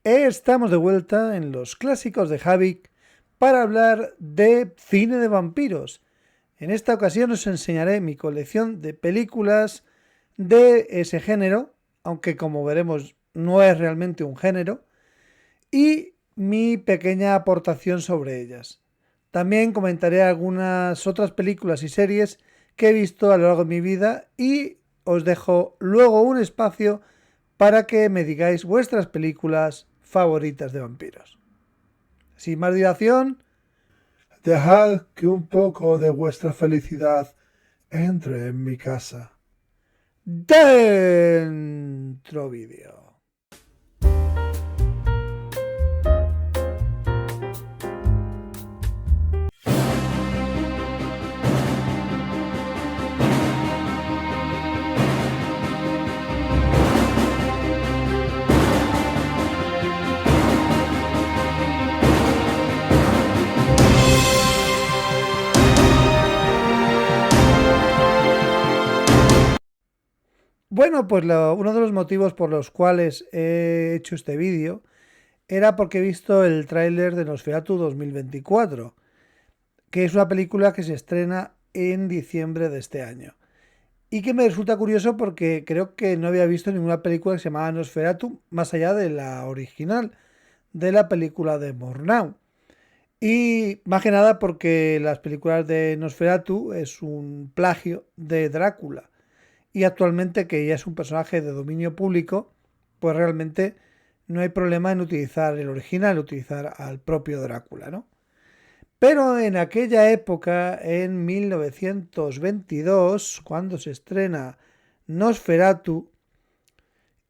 Estamos de vuelta en los clásicos de Havik para hablar de cine de vampiros. En esta ocasión os enseñaré mi colección de películas de ese género, aunque como veremos no es realmente un género, y mi pequeña aportación sobre ellas. También comentaré algunas otras películas y series que he visto a lo largo de mi vida y os dejo luego un espacio para que me digáis vuestras películas favoritas de vampiros. Sin más dilación, Dejad que un poco de vuestra felicidad entre en mi casa. dentro vídeo. Bueno, pues uno de los motivos por los cuales he hecho este vídeo era porque he visto el tráiler de Nosferatu 2024, que es una película que se estrena en diciembre de este año. Y que me resulta curioso porque creo que no había visto ninguna película que se llamaba Nosferatu más allá de la original, de la película de Murnau. Y más que nada porque las películas de Nosferatu es un plagio de Drácula. Y actualmente que ya es un personaje de dominio público, pues realmente no hay problema en utilizar el original, utilizar al propio Drácula, ¿no? Pero en aquella época, en 1922, cuando se estrena Nosferatu,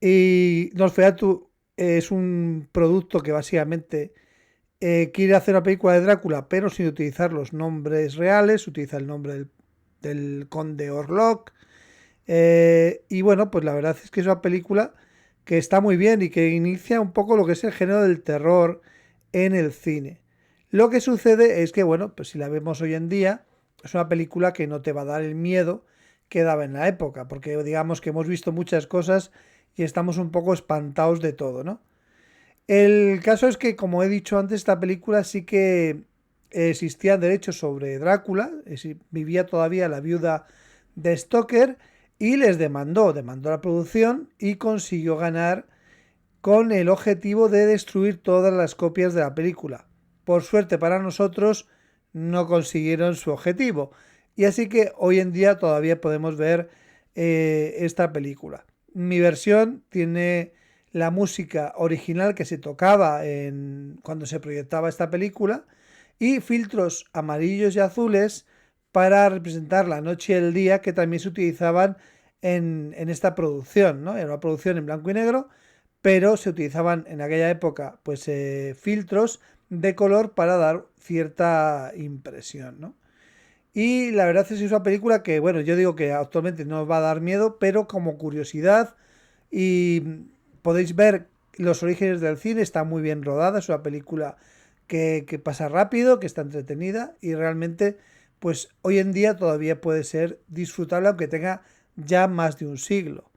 y Nosferatu es un producto que básicamente quiere hacer una película de Drácula, pero sin utilizar los nombres reales, utiliza el nombre del conde Orlok. Y bueno, pues la verdad es que es una película que está muy bien y que inicia un poco lo que es el género del terror en el cine. Lo que sucede es que, bueno, pues si la vemos hoy en día, es una película que no te va a dar el miedo que daba en la época, porque digamos que hemos visto muchas cosas y estamos un poco espantados de todo, ¿no? El caso es que, como he dicho antes, esta película sí que existían derechos sobre Drácula, vivía todavía la viuda de Stoker y les demandó la producción y consiguió ganar con el objetivo de destruir todas las copias de la película. Por suerte para nosotros no consiguieron su objetivo y así que hoy en día todavía podemos ver esta película. Mi versión tiene la música original que se tocaba cuando se proyectaba esta película y filtros amarillos y azules para representar la noche y el día que también se utilizaban en esta producción, ¿no? Era una producción en blanco y negro, pero se utilizaban en aquella época pues filtros de color para dar cierta impresión, ¿no? Y la verdad es que es una película que, bueno, yo digo que actualmente no os va a dar miedo, pero como curiosidad y podéis ver los orígenes del cine, está muy bien rodada, es una película que pasa rápido, que está entretenida y realmente pues hoy en día todavía puede ser disfrutable aunque tenga ya más de un siglo.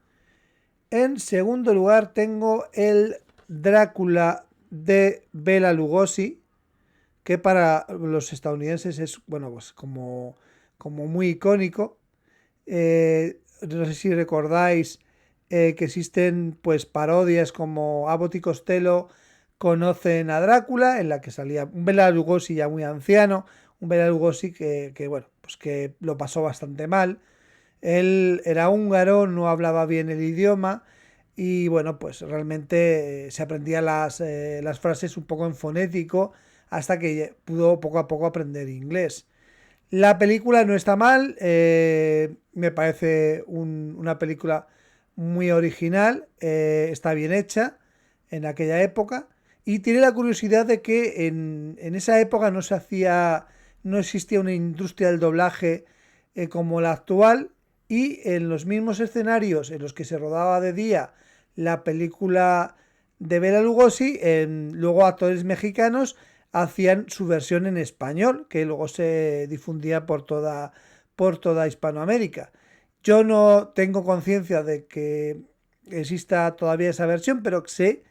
En segundo lugar tengo el Drácula de Bela Lugosi, que para los estadounidenses es, bueno, pues como muy icónico. No sé si recordáis que existen pues parodias como Abbott y Costello conocen a Drácula, en la que salía un Bela Lugosi ya muy anciano, un Bela Lugosi que bueno, pues que lo pasó bastante mal. Él era húngaro, no hablaba bien el idioma y bueno, pues realmente se aprendía las frases un poco en fonético hasta que pudo poco a poco aprender inglés. La película no está mal, me parece una película muy original, está bien hecha en aquella época y tiene la curiosidad de que en esa época no existía una industria del doblaje como la actual y en los mismos escenarios en los que se rodaba de día la película de Bela Lugosi, luego actores mexicanos hacían su versión en español, que luego se difundía por toda Hispanoamérica. Yo no tengo conciencia de que exista todavía esa versión, pero sé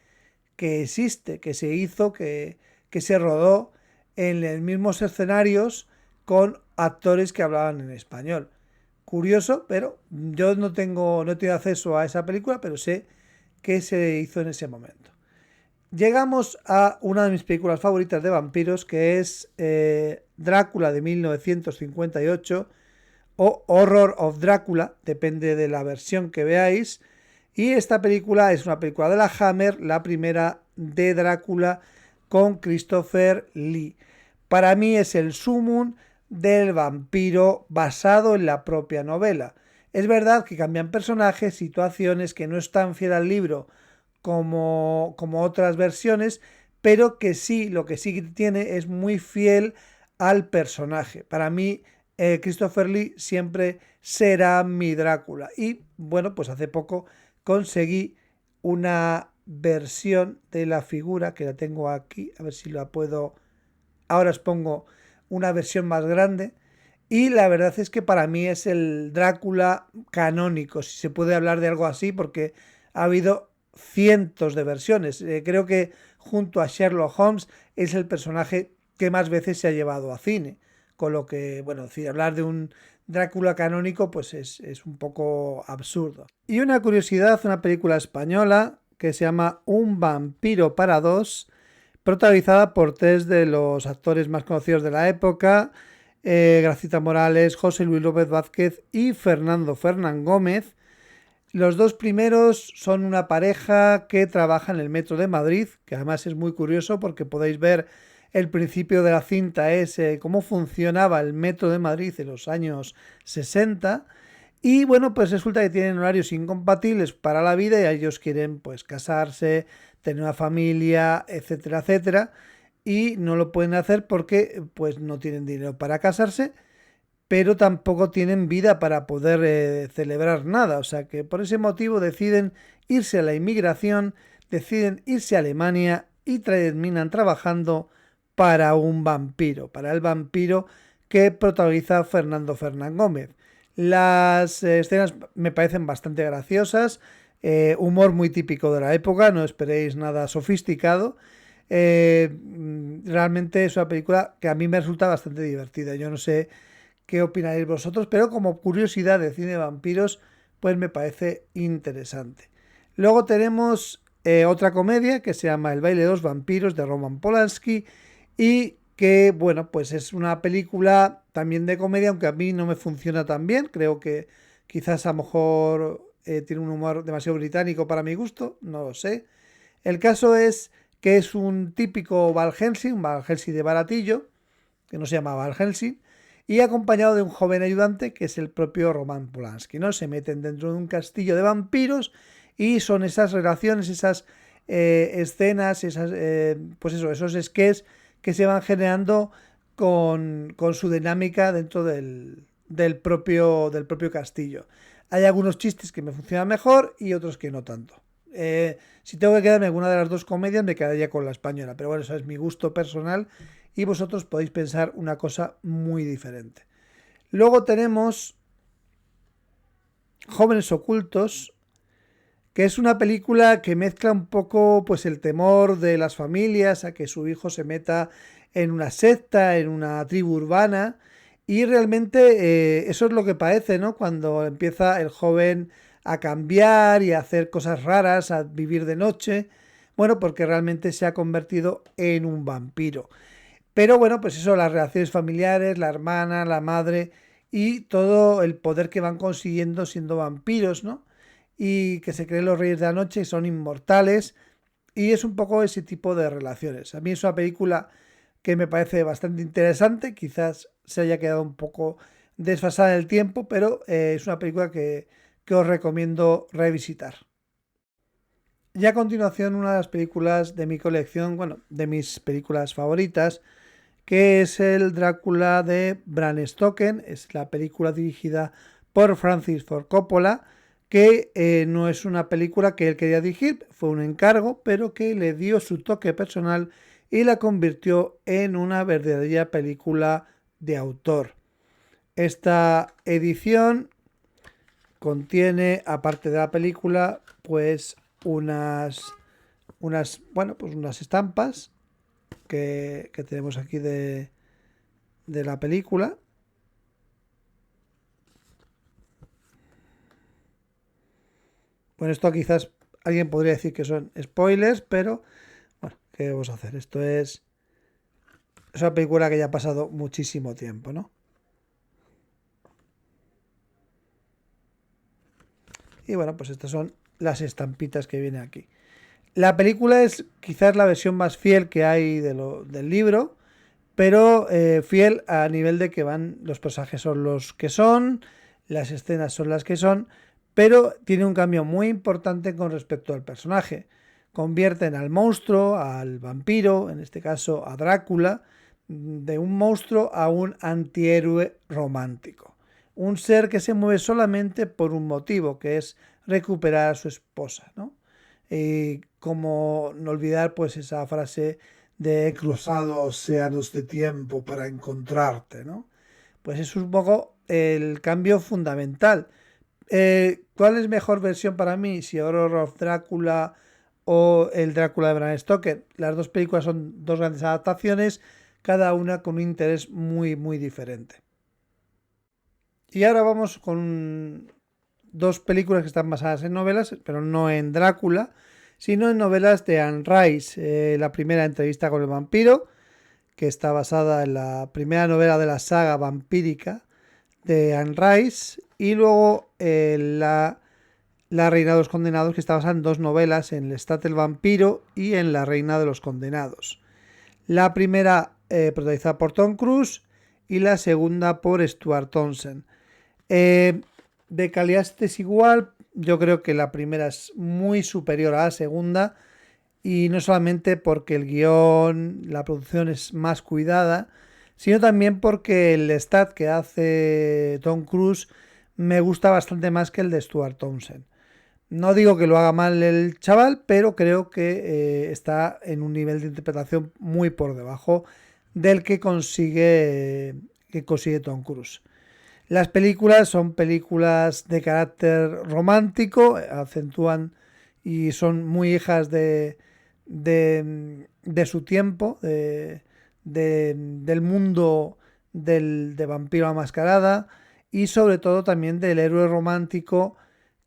que existe, que se hizo, que se rodó en los mismos escenarios con actores que hablaban en español. Curioso, pero yo no tengo acceso a esa película, pero sé que se hizo en ese momento. Llegamos a una de mis películas favoritas de vampiros, que es Drácula de 1958 o Horror of Drácula, depende de la versión que veáis. Y esta película es una película de la Hammer, la primera de Drácula con Christopher Lee. Para mí es el sumum del vampiro basado en la propia novela. Es verdad que cambian personajes, situaciones, que no es tan fiel al libro como otras versiones, pero que sí, lo que sí tiene es muy fiel al personaje. Para mí, Christopher Lee siempre será mi Drácula. Y bueno, pues hace poco conseguí una versión de la figura, que la tengo aquí, a ver si la puedo... Ahora os pongo una versión más grande. Y la verdad es que para mí es el Drácula canónico, si se puede hablar de algo así, porque ha habido cientos de versiones. Creo que junto a Sherlock Holmes es el personaje que más veces se ha llevado a cine. Con lo que, bueno, si hablar de un Drácula canónico, pues es un poco absurdo. Y una curiosidad, una película española que se llama Un vampiro para dos, protagonizada por tres de los actores más conocidos de la época, Gracita Morales, José Luis López Vázquez y Fernando Fernán Gómez. Los dos primeros son una pareja que trabaja en el metro de Madrid, que además es muy curioso porque podéis ver el principio de la cinta es cómo funcionaba el metro de Madrid en los años 60. Y bueno, pues resulta que tienen horarios incompatibles para la vida y ellos quieren pues casarse, tener una familia, etcétera, etcétera. Y no lo pueden hacer porque pues no tienen dinero para casarse, pero tampoco tienen vida para poder celebrar nada. O sea que por ese motivo deciden irse a la inmigración, deciden irse a Alemania y terminan trabajando para un vampiro, para el vampiro que protagoniza Fernando Fernán Gómez. Las escenas me parecen bastante graciosas, humor muy típico de la época, no esperéis nada sofisticado. Realmente es una película que a mí me resulta bastante divertida. Yo no sé qué opinaréis vosotros, pero como curiosidad de cine de vampiros, pues me parece interesante. Luego tenemos otra comedia que se llama El baile de los vampiros de Roman Polanski y que, bueno, pues es una película también de comedia, aunque a mí no me funciona tan bien. Creo que quizás a lo mejor tiene un humor demasiado británico para mi gusto, no lo sé. El caso es que es un típico Van Helsing, un Van Helsing de baratillo, que no se llama Van Helsing, y acompañado de un joven ayudante que es el propio Roman Polanski, ¿no? Se meten dentro de un castillo de vampiros y son esas relaciones, esas escenas, esas, pues eso, esos sketches que se van generando con su dinámica dentro del propio castillo. Hay algunos chistes que me funcionan mejor y otros que no tanto. Si tengo que quedarme alguna de las dos comedias, me quedaría con la española, pero bueno, eso es mi gusto personal y vosotros podéis pensar una cosa muy diferente. Luego tenemos Jóvenes Ocultos, que es una película que mezcla un poco pues el temor de las familias a que su hijo se meta en una secta, en una tribu urbana, y realmente eso es lo que parece, ¿no? Cuando empieza el joven a cambiar y a hacer cosas raras, a vivir de noche, bueno, porque realmente se ha convertido en un vampiro. Pero bueno, pues eso, las relaciones familiares, la hermana, la madre y todo el poder que van consiguiendo siendo vampiros, ¿no? Y que se creen los reyes de la noche y son inmortales. Y es un poco ese tipo de relaciones. A mí es una película que me parece bastante interesante. Quizás se haya quedado un poco desfasada en el tiempo, pero es una película que os recomiendo revisitar. Y a continuación, una de las películas de mi colección, bueno, de mis películas favoritas, que es el Drácula de Bram Stoker. Es la película dirigida por Francis Ford Coppola, que no es una película que él quería dirigir, fue un encargo, pero que le dio su toque personal y la convirtió en una verdadera película de autor. Esta edición contiene, aparte de la película, pues unas unas estampas que tenemos aquí de la película. Bueno, esto quizás alguien podría decir que son spoilers, pero bueno, ¿qué vamos a hacer? Esto es una película que ya ha pasado muchísimo tiempo, ¿no? Y bueno, pues estas son las estampitas que vienen aquí. La película es quizás la versión más fiel que hay del libro, pero fiel a nivel de que los personajes son los que son, las escenas son las que son, pero tiene un cambio muy importante con respecto al personaje. Convierten al monstruo, al vampiro, en este caso a Drácula, de un monstruo a un antihéroe romántico. Un ser que se mueve solamente por un motivo, que es recuperar a su esposa, ¿no? Y como no olvidar pues esa frase de he cruzado océanos de tiempo para encontrarte, ¿no? Pues es un poco el cambio fundamental. ¿Cuál es mejor versión para mí? Si Horror of Drácula o el Drácula de Bram Stoker. Las dos películas son dos grandes adaptaciones, cada una con un interés muy, muy diferente. Y ahora vamos con dos películas que están basadas en novelas, pero no en Drácula, sino en novelas de Anne Rice. La primera, Entrevista con el vampiro, que está basada en la primera novela de la saga vampírica de Anne Rice, y luego la Reina de los Condenados, que está basada en dos novelas, en Lestat el vampiro y en La Reina de los Condenados. La primera protagonizada por Tom Cruise y la segunda por Stuart Townsend. De calidad es igual, yo creo que la primera es muy superior a la segunda, y no solamente porque el guión, la producción es más cuidada, sino también porque el Lestat que hace Tom Cruise me gusta bastante más que el de Stuart Townsend. No digo que lo haga mal el chaval, pero creo que está en un nivel de interpretación muy por debajo del que consigue Tom Cruise. Las películas son películas de carácter romántico, acentúan y son muy hijas de su tiempo, del mundo de Vampiro a Mascarada, y sobre todo también del héroe romántico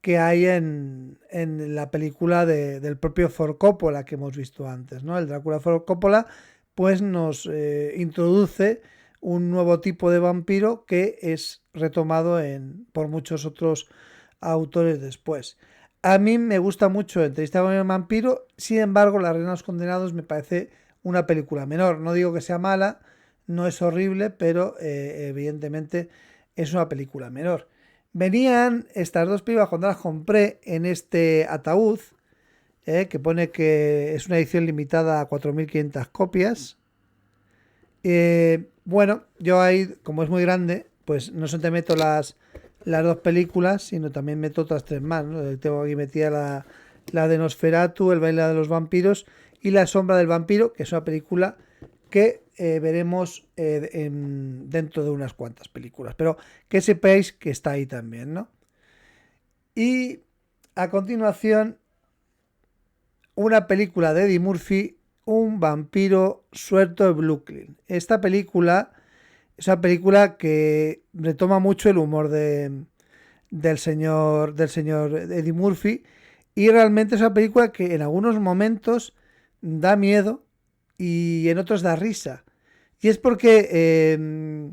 que hay en la película del propio Ford Coppola que hemos visto antes, ¿no? El Drácula Ford Coppola pues nos introduce un nuevo tipo de vampiro que es retomado por muchos otros autores después. A mí me gusta mucho Entrevista con el vampiro, sin embargo, La Reina de los Condenados me parece una película menor. No digo que sea mala, no es horrible, pero evidentemente es una película menor. Venían estas dos películas cuando las compré en este ataúd, que pone que es una edición limitada a 4.500 copias. Bueno, yo ahí, como es muy grande, pues no solamente meto las dos películas, sino también meto otras tres más, ¿no? Tengo aquí metida la de Nosferatu, El baile de los vampiros y La sombra del vampiro, que es una película que veremos dentro de unas cuantas películas, pero que sepáis que está ahí también, ¿no? Y a continuación, una película de Eddie Murphy, Un vampiro suelto de Brooklyn. Esta película es una película que retoma mucho el humor del señor Eddie Murphy, y realmente es una película que en algunos momentos da miedo y en otros da risa. Y es porque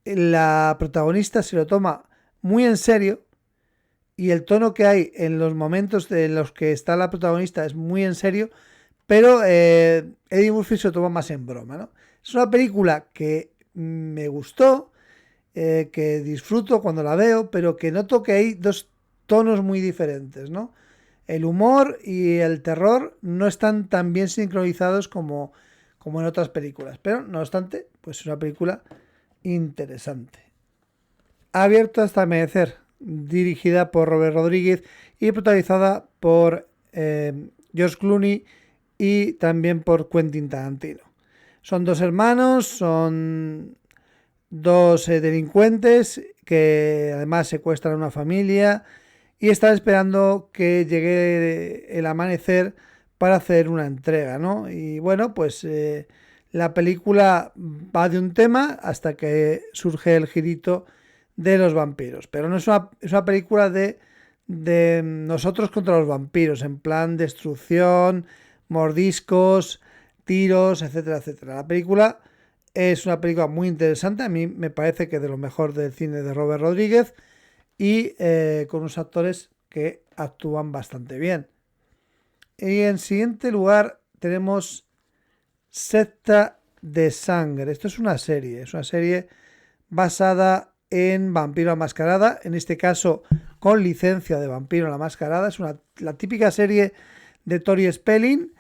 la protagonista se lo toma muy en serio, y el tono que hay en los momentos en los que está la protagonista es muy en serio, pero Eddie Murphy se lo toma más en broma, ¿no? Es una película que me gustó, que disfruto cuando la veo, pero que noto que hay dos tonos muy diferentes, ¿no? El humor y el terror no están tan bien sincronizados como en otras películas, pero no obstante, pues es una película interesante. Abierto hasta amanecer, dirigida por Robert Rodríguez y protagonizada por George Clooney y también por Quentin Tarantino. Son dos hermanos, son dos delincuentes que además secuestran a una familia y están esperando que llegue el amanecer para hacer una entrega, ¿no? Y bueno, pues la película va de un tema hasta que surge el girito de los vampiros. Pero no es una película de nosotros contra los vampiros, en plan destrucción, mordiscos, tiros, etcétera, etcétera. La película es una película muy interesante, a mí me parece que de lo mejor del cine de Robert Rodríguez y con unos actores que actúan bastante bien. Y en siguiente lugar tenemos Secta de Sangre. Esto es una serie basada en Vampiro la Mascarada, en este caso con licencia de Vampiro la Mascarada. Es la típica serie de Tori Spelling,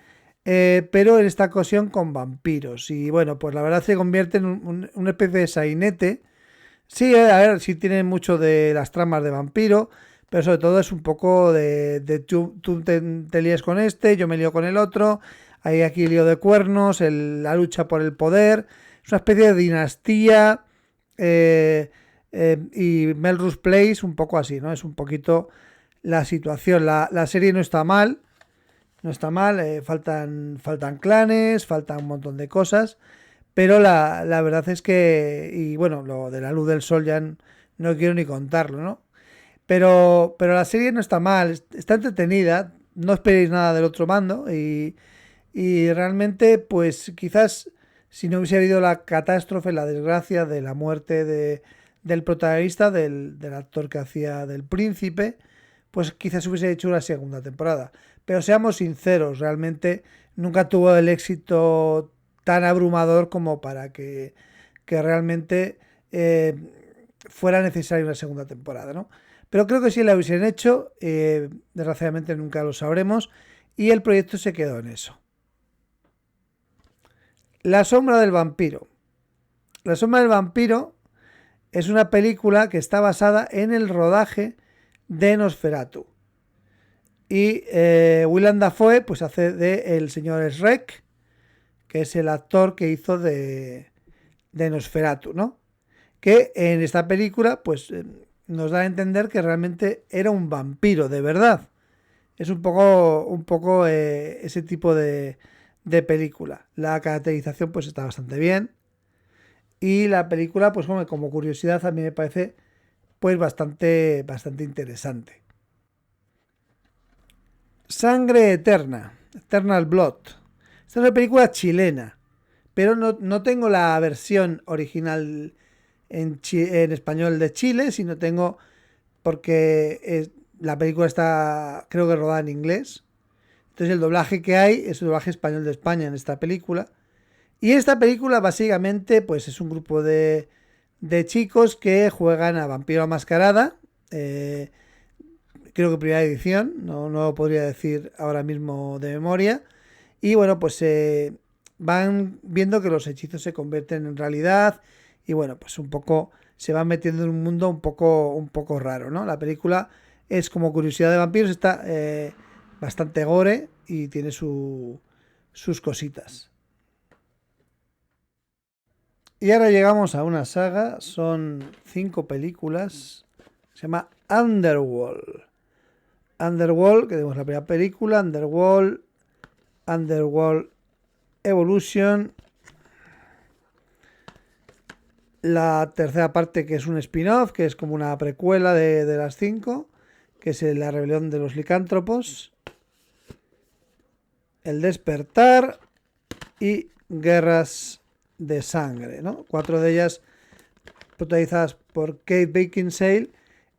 pero en esta ocasión con vampiros. Y bueno, pues la verdad se convierte en una especie de sainete. Sí, a ver, sí tiene mucho de las tramas de vampiro, pero sobre todo es un poco de tú te lías con este, yo me lío con el otro, hay aquí lío de cuernos, la lucha por el poder, es una especie de dinastía y Melrose Place, un poco así, ¿no? Es un poquito la situación. La serie no está mal, faltan clanes, faltan un montón de cosas, pero la verdad es que, y bueno, lo de la luz del sol ya no quiero ni contarlo, ¿no? Pero la serie no está mal, está entretenida, no esperéis nada del otro mando y realmente pues quizás si no hubiese habido la catástrofe, la desgracia de la muerte del protagonista, del actor que hacía del príncipe, pues quizás hubiese hecho una segunda temporada. Pero seamos sinceros, realmente nunca tuvo el éxito tan abrumador como para que realmente fuera necesaria una segunda temporada, ¿no? Pero creo que si la hubiesen hecho, desgraciadamente nunca lo sabremos y el proyecto se quedó en eso. La sombra del vampiro. La sombra del vampiro es una película que está basada en el rodaje de Nosferatu. Y Willem Dafoe pues hace de el señor Shrek, que es el actor que hizo de Nosferatu, ¿no? Que en esta película pues nos da a entender que realmente era un vampiro de verdad. Es un poco ese tipo de película. La caracterización pues está bastante bien. Y la película, pues como curiosidad, a mí me parece pues bastante interesante. Sangre Eterna, Eternal Blood. Esta es una película chilena, pero no tengo la versión original en español de Chile, sino tengo porque la película está creo que rodada en inglés. Entonces el doblaje que hay es el doblaje español de España en esta película. Y esta película básicamente pues es un grupo de chicos que juegan a Vampiro la Mascarada. Creo que primera edición, no lo podría decir ahora mismo de memoria. Y bueno, pues van viendo que los hechizos se convierten en realidad. Y bueno, pues un poco se van metiendo en un mundo un poco raro, ¿no? La película es como curiosidad de vampiros, está bastante gore y tiene sus cositas. Y ahora llegamos a una saga, son 5 películas, se llama Underworld. Underworld, que tenemos la primera película, Underworld Evolution. La tercera parte, que es un spin-off, que es como una precuela de las 5, que es la rebelión de los licántropos. El despertar y guerras de sangre, ¿no? 4 de ellas protagonizadas por Kate Beckinsale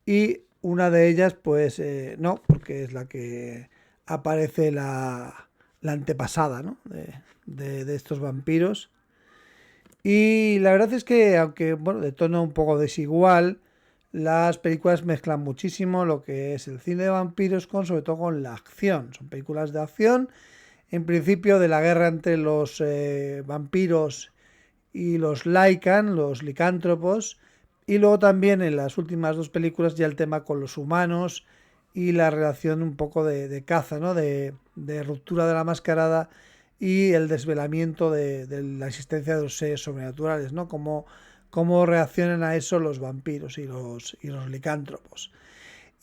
y una de ellas pues no, porque es la que aparece la antepasada, ¿no? de estos vampiros. Y la verdad es que aunque bueno, de tono un poco desigual, las películas mezclan muchísimo lo que es el cine de vampiros sobre todo con la acción. Son películas de acción, en principio de la guerra entre los vampiros y los Lycan, los licántropos, y luego también en las últimas 2 películas ya el tema con los humanos y la relación un poco de caza, ¿no? De ruptura de la mascarada y el desvelamiento de la existencia de los seres sobrenaturales, ¿no? Cómo reaccionan a eso los vampiros y los licántropos.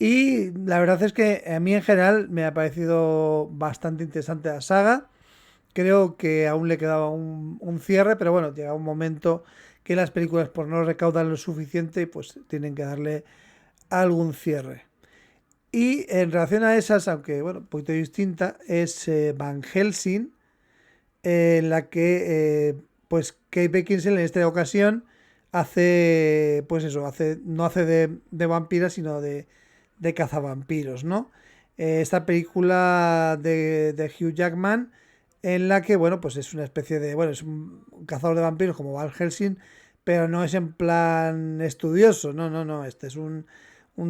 Y la verdad es que a mí en general me ha parecido bastante interesante la saga. Creo que aún le quedaba un cierre, pero bueno, llega un momento que las películas por no recaudan lo suficiente, pues tienen que darle algún cierre. Y en relación a esas, aunque bueno, un poquito distinta, es Van Helsing, en la que pues Kate Beckinsale en esta ocasión hace, pues eso, no hace de vampira, sino de cazavampiros, ¿no? Esta película de Hugh Jackman, en la que, bueno, pues es una especie de, bueno, es un cazador de vampiros como Van Helsing, pero no es en plan estudioso, no, no, no, este es un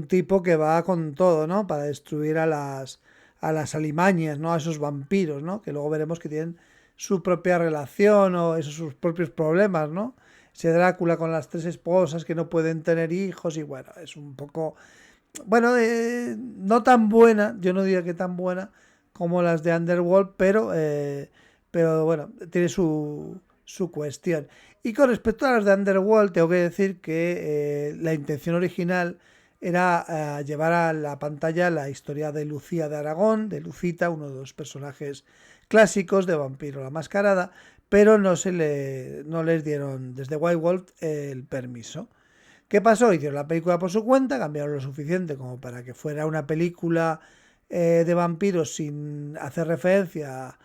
tipo que va con todo, ¿no? Para destruir a las alimañas, ¿no? A esos vampiros, ¿no? Que luego veremos que tienen su propia relación o esos sus propios problemas, ¿no? Ese Drácula con las tres esposas que no pueden tener hijos y bueno, es un poco, bueno, no tan buena, yo no diría que tan buena como las de Underworld, pero bueno, tiene su cuestión. Y con respecto a las de Underworld, tengo que decir que la intención original era llevar a la pantalla la historia de Lucía de Aragón, de Lucita, uno de los personajes clásicos de Vampiro la Mascarada, pero no les dieron desde White Wolf el permiso. ¿Qué pasó? Hicieron la película por su cuenta, cambiaron lo suficiente como para que fuera una película de vampiros sin hacer referencia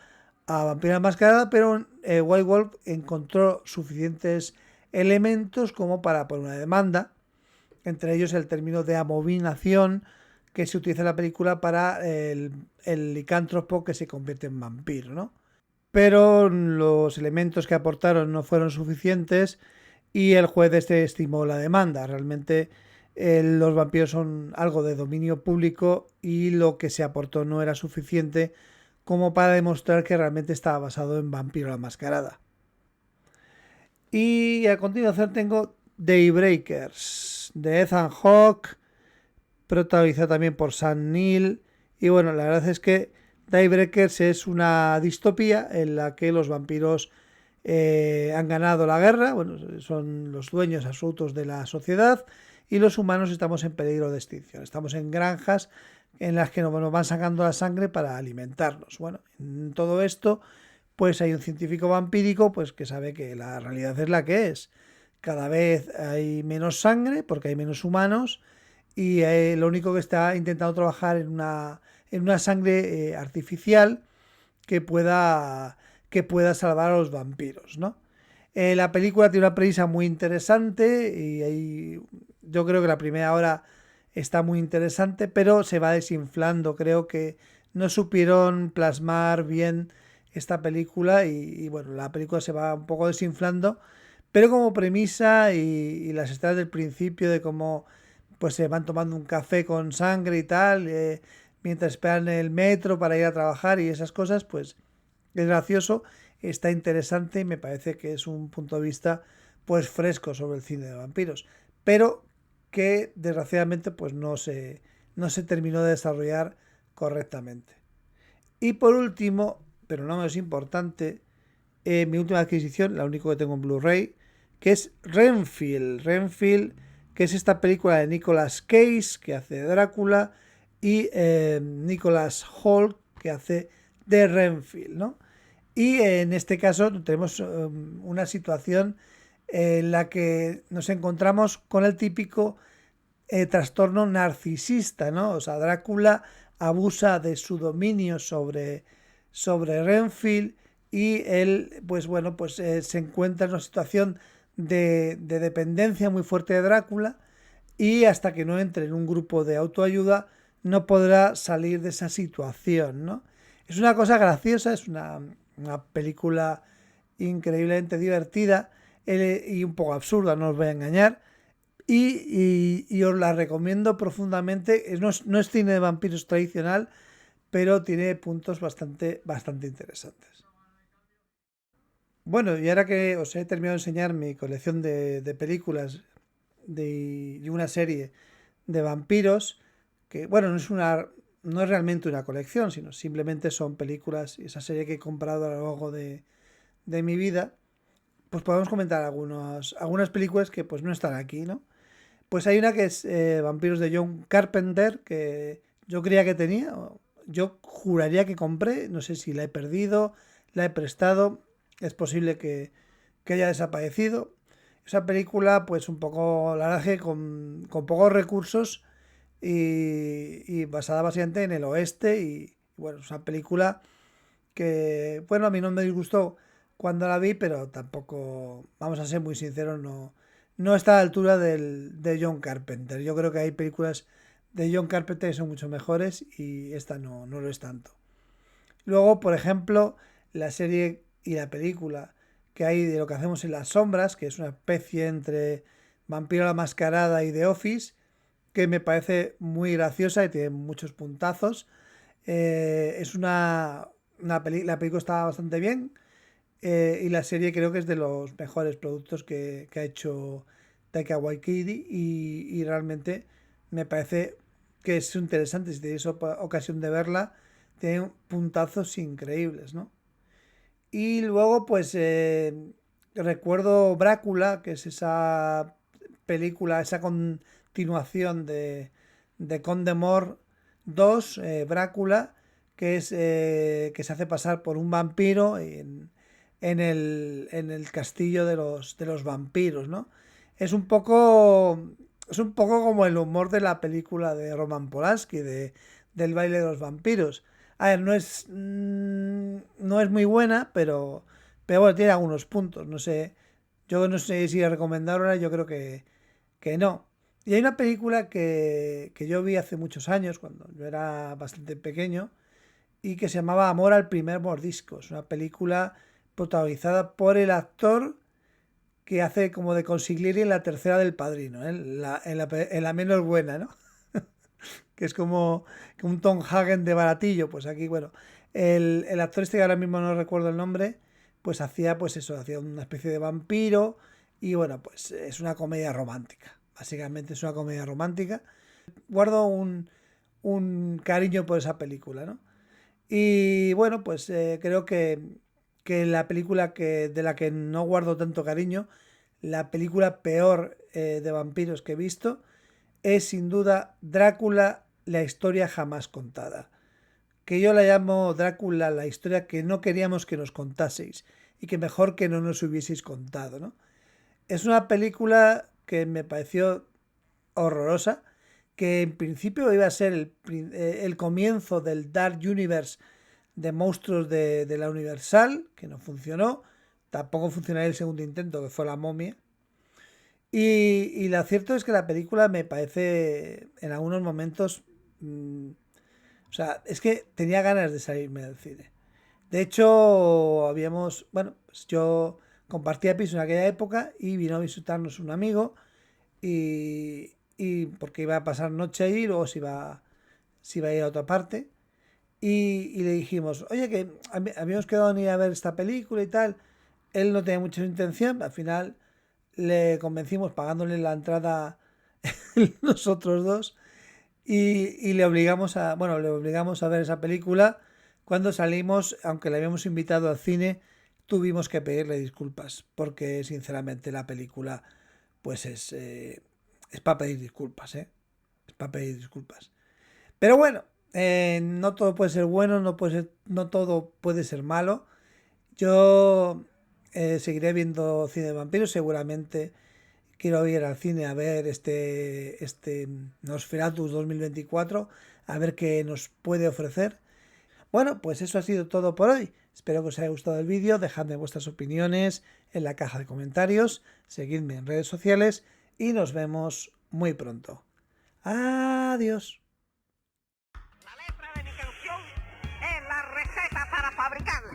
a Vampiro la Mascarada, pero White Wolf encontró suficientes elementos como para poner una demanda, entre ellos el término de abominación que se utiliza en la película para el licántropo que se convierte en vampiro, ¿no? Pero los elementos que aportaron no fueron suficientes y el juez estimó la demanda. Realmente los vampiros son algo de dominio público y lo que se aportó no era suficiente como para demostrar que realmente estaba basado en Vampiro la Mascarada. Y a continuación tengo Daybreakers, de Ethan Hawke, protagonizada también por Sam Neill. Y bueno, la verdad es que Daybreakers es una distopía en la que los vampiros han ganado la guerra, bueno, son los dueños absolutos de la sociedad y los humanos estamos en peligro de extinción. Estamos en granjas en las que nos van sacando la sangre para alimentarnos. Bueno, en todo esto, pues hay un científico vampírico pues que sabe que la realidad es la que es. Cada vez hay menos sangre porque hay menos humanos y lo único que está intentando trabajar en una sangre artificial que pueda, que pueda salvar a los vampiros, ¿no? La película tiene una premisa muy interesante yo creo que la primera hora está muy interesante, pero se va desinflando. Creo que no supieron plasmar bien esta película y bueno, la película se va un poco desinflando, pero como premisa y las escenas del principio de cómo pues se van tomando un café con sangre y tal, mientras esperan el metro para ir a trabajar y esas cosas, pues es gracioso, está interesante y me parece que es un punto de vista pues fresco sobre el cine de vampiros, pero que desgraciadamente pues no se terminó de desarrollar correctamente. Y por último, pero no menos importante, mi última adquisición, la única que tengo en Blu-ray, que es Renfield. Renfield, que es esta película de Nicolas Cage, que hace de Drácula, y Nicholas Hoult, que hace de Renfield, ¿no? Y en este caso tenemos una situación en la que nos encontramos con el típico trastorno narcisista, ¿no? O sea, Drácula abusa de su dominio sobre Renfield y él, pues bueno, pues se encuentra en una situación de dependencia muy fuerte de Drácula y hasta que no entre en un grupo de autoayuda no podrá salir de esa situación, ¿no? Es una cosa graciosa, es una película increíblemente divertida y un poco absurda, no os voy a engañar. Y os la recomiendo profundamente. No es cine de vampiros tradicional, pero tiene puntos bastante interesantes. Bueno, y ahora que os he terminado de enseñar mi colección de películas y una serie de vampiros, que bueno, no es realmente una colección, sino simplemente son películas y esa serie que he comprado a lo largo de mi vida, pues podemos comentar algunas películas que pues no están aquí, ¿no? Pues hay una que es Vampiros de John Carpenter, que yo creía que tenía, yo juraría que compré, no sé si la he perdido, la he prestado, es posible que haya desaparecido. Esa película, pues un poco, la verdad es que con pocos recursos y basada básicamente en el oeste y bueno, es una película que, bueno, a mí no me disgustó cuando la vi, pero tampoco, vamos a ser muy sinceros, no está a la altura de John Carpenter. Yo creo que hay películas de John Carpenter que son mucho mejores y esta no lo es tanto. Luego, por ejemplo, la serie y la película que hay de Lo que hacemos en las sombras, que es una especie entre Vampiro la Mascarada y The Office, que me parece muy graciosa y tiene muchos puntazos. Es la película está bastante bien y la serie creo que es de los mejores productos que ha hecho Taika Waititi y realmente me parece que es interesante. Si tenéis ocasión de verla, tiene puntazos increíbles, ¿no? Y luego, pues recuerdo Brácula, que es esa película, esa continuación de Condemor 2, Brácula, que es que se hace pasar por un vampiro en el castillo de los vampiros, ¿no? Es un poco. Es un poco como el humor de la película de Roman Polanski, del baile de los vampiros. A ver, no es muy buena, pero bueno, tiene algunos puntos. No sé, yo no sé si recomendarla, yo creo que no. Y hay una película que yo vi hace muchos años, cuando yo era bastante pequeño, y que se llamaba Amor al primer mordisco. Es una película protagonizada por el actor que hace como de consigliere en la tercera del Padrino, ¿eh? En la menos buena, ¿no? Que es como que un Tom Hagen de baratillo. Pues aquí, bueno, el actor este que ahora mismo no recuerdo el nombre, pues hacía pues eso, hacía una especie de vampiro y bueno, pues es una comedia romántica. Básicamente es una comedia romántica. Guardo un cariño por esa película, ¿no? Y bueno, pues creo que la película de la que no guardo tanto cariño, la película peor de vampiros que he visto, es sin duda Drácula, la historia jamás contada. Que yo la llamo Drácula, la historia que no queríamos que nos contaseis y que mejor que no nos hubieseis contado, ¿no? Es una película que me pareció horrorosa, que en principio iba a ser el comienzo del Dark Universe de monstruos de la Universal, que no funcionó. Tampoco funcionaría el segundo intento, que fue La Momia. Y lo cierto es que la película me parece en algunos momentos... o sea, es que tenía ganas de salirme del cine. De hecho, bueno, pues yo compartía piso en aquella época y vino a visitarnos un amigo y porque iba a pasar noche allí, luego se iba a ir a otra parte. Y le dijimos, oye, que habíamos quedado en ir a ver esta película y tal. Él no tenía mucha intención, al final le convencimos pagándole la entrada nosotros dos y le obligamos a ver esa película. Cuando salimos, aunque le habíamos invitado al cine, tuvimos que pedirle disculpas porque sinceramente la película pues es para pedir disculpas, ¿eh? Es para pedir disculpas. Pero bueno, no todo puede ser bueno, no todo puede ser malo. Yo seguiré viendo cine de vampiros, seguramente quiero ir al cine a ver este Nosferatu 2024, a ver qué nos puede ofrecer. Bueno, pues eso ha sido todo por hoy. Espero que os haya gustado el vídeo, dejadme vuestras opiniones en la caja de comentarios, seguidme en redes sociales y nos vemos muy pronto. Adiós. La letra de mi canción es la receta para fabricarla.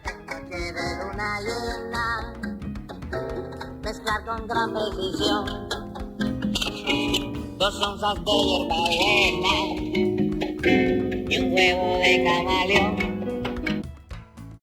Tengo que ver una hiena, mezclar con gran precisión 2 onzas de hierbabuena y un huevo de camaleón.